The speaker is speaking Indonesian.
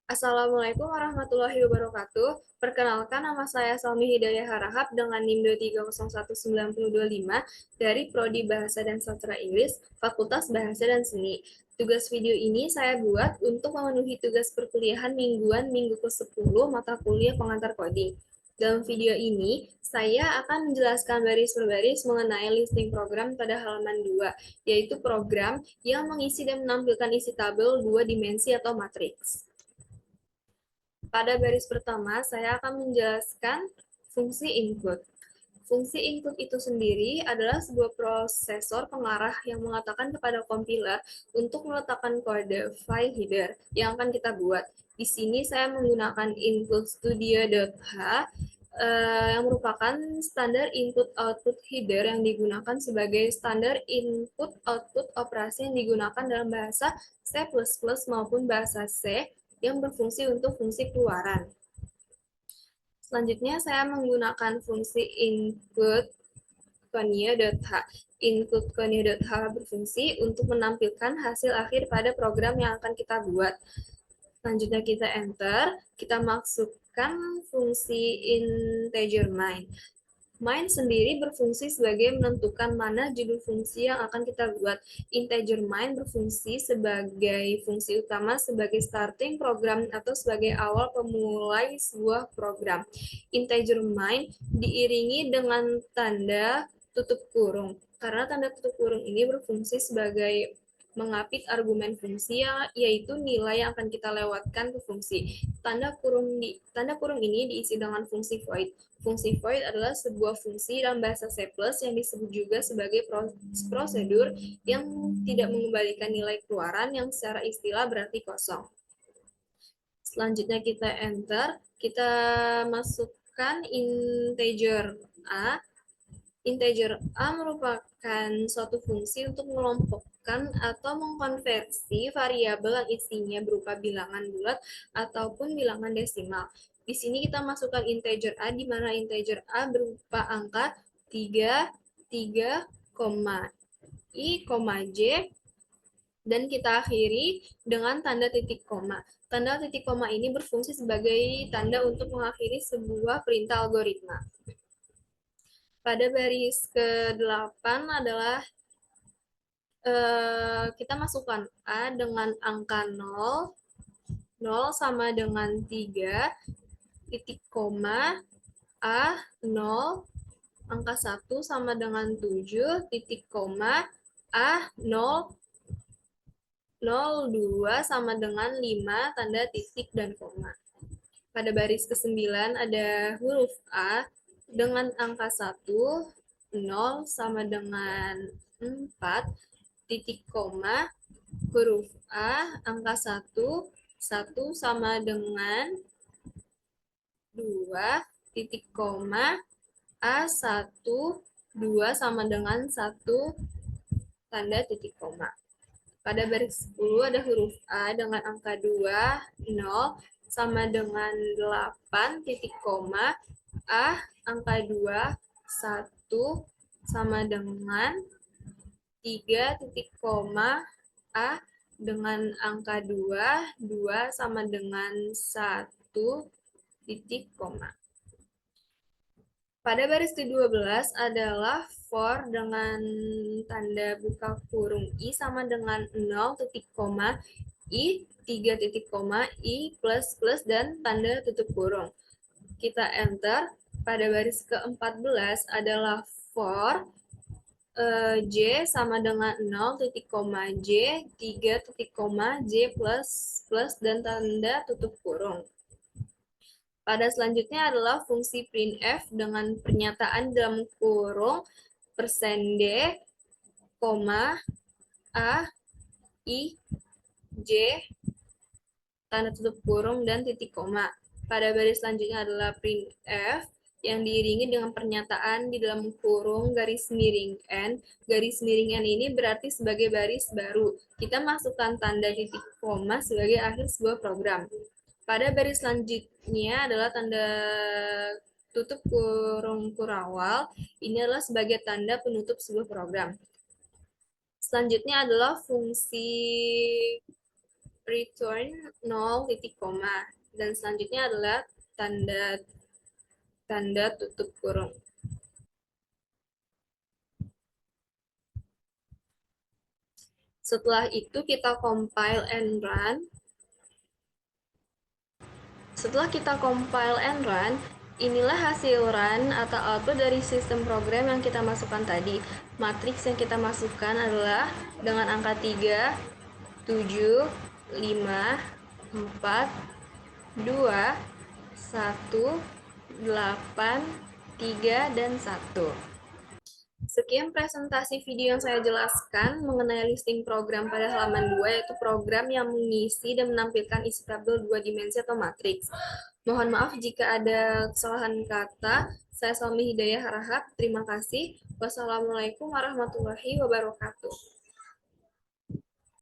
Assalamualaikum warahmatullahi wabarakatuh. Perkenalkan, nama saya Salmi Hidayah Harahap dengan NIM 2301925 dari Prodi Bahasa dan Sastra Inggris, Fakultas Bahasa dan Seni. Tugas video ini saya buat untuk memenuhi tugas perkuliahan mingguan minggu ke-10 mata kuliah pengantar coding. Dalam video ini, saya akan menjelaskan baris per baris mengenai listing program pada halaman 2, yaitu program yang mengisi dan menampilkan isi tabel 2 dimensi atau matriks. Pada baris pertama, saya akan menjelaskan fungsi input. Fungsi input itu sendiri adalah sebuah prosesor pengarah yang mengatakan kepada kompiler untuk meletakkan kode file header yang akan kita buat. Di sini saya menggunakan input studio.h yang merupakan standar input-output header yang digunakan sebagai standar input-output operasi yang digunakan dalam bahasa C++ maupun bahasa C yang berfungsi untuk fungsi keluaran. Selanjutnya saya menggunakan fungsi input konia.h. Input konia.h berfungsi untuk menampilkan hasil akhir pada program yang akan kita buat. Selanjutnya kita enter, kita masukkan fungsi integer main. Main sendiri berfungsi sebagai menentukan mana judul fungsi yang akan kita buat. Integer main berfungsi sebagai fungsi utama sebagai starting program atau sebagai awal pemulai sebuah program. Integer main diiringi dengan tanda tutup kurung. Karena tanda tutup kurung ini berfungsi sebagai mengapit argumen fungsi yaitu nilai yang akan kita lewatkan ke fungsi. Tanda kurung ini diisi dengan fungsi void. Fungsi void adalah sebuah fungsi dalam bahasa C++ yang disebut juga sebagai prosedur yang tidak mengembalikan nilai keluaran yang secara istilah berarti kosong. Selanjutnya kita enter, kita masukkan integer A. Integer A merupakan suatu fungsi untuk mengelompokkan atau mengkonversi variabel yang isinya berupa bilangan bulat ataupun bilangan desimal. Di sini kita masukkan integer A, di mana integer A berupa angka 3, 3, I, J, dan kita akhiri dengan tanda titik koma. Tanda titik koma ini berfungsi sebagai tanda untuk mengakhiri sebuah perintah algoritma. Pada baris ke-8 adalah kita masukkan A dengan angka 0, 0 sama dengan 3, titik koma, A, 0, angka 1 sama dengan 7, titik koma, A, 0, 0, 2 sama dengan 5, tanda titik dan koma. Pada baris ke-9 ada huruf A, dengan angka 1, 0 sama dengan 4, titik koma, huruf A, angka 1, 1 sama dengan 2, titik koma, A1, 2 sama dengan 1, tanda titik koma. Pada baris 10 ada huruf A dengan angka 2, 0, sama dengan 8, titik koma, A, angka 2, 1, sama dengan 3, titik koma, A, dengan angka 2, 2 sama dengan 1, titik koma. Pada baris ke-12 adalah for dengan tanda buka kurung I sama dengan 0, titik koma, I, 3 titik koma, I, plus, plus, dan tanda tutup kurung. Kita enter. Pada baris ke-14 adalah for J sama dengan 0, titik koma, J, 3 titik koma, J plus, plus, dan tanda tutup kurung. Pada selanjutnya adalah fungsi printf dengan pernyataan dalam kurung %D, koma, A, I, J, tanda tutup kurung, dan titik koma. Pada baris selanjutnya adalah printf yang diiringi dengan pernyataan di dalam kurung garis miring N. Garis miring N ini berarti sebagai baris baru. Kita masukkan tanda titik koma sebagai akhir sebuah program. Pada baris selanjutnya adalah tanda tutup kurung kurawal. Ini adalah sebagai tanda penutup sebuah program. Selanjutnya adalah fungsi return 0 titik koma, dan selanjutnya adalah tanda tanda tutup kurung. Setelah itu kita compile and run. Setelah kita compile and run, inilah hasil run atau output dari sistem program yang kita masukkan tadi. Matriks yang kita masukkan adalah dengan angka 3, 7, 5, 4, 2, 1, 8, 3, dan 1. Sekian presentasi video yang saya jelaskan mengenai listing program pada halaman 2, yaitu program yang mengisi dan menampilkan isi tabel 2 dimensi atau matriks. Mohon maaf jika ada kesalahan kata. Saya Salmi Hidayah Harahap. Terima kasih. Wassalamualaikum warahmatullahi wabarakatuh.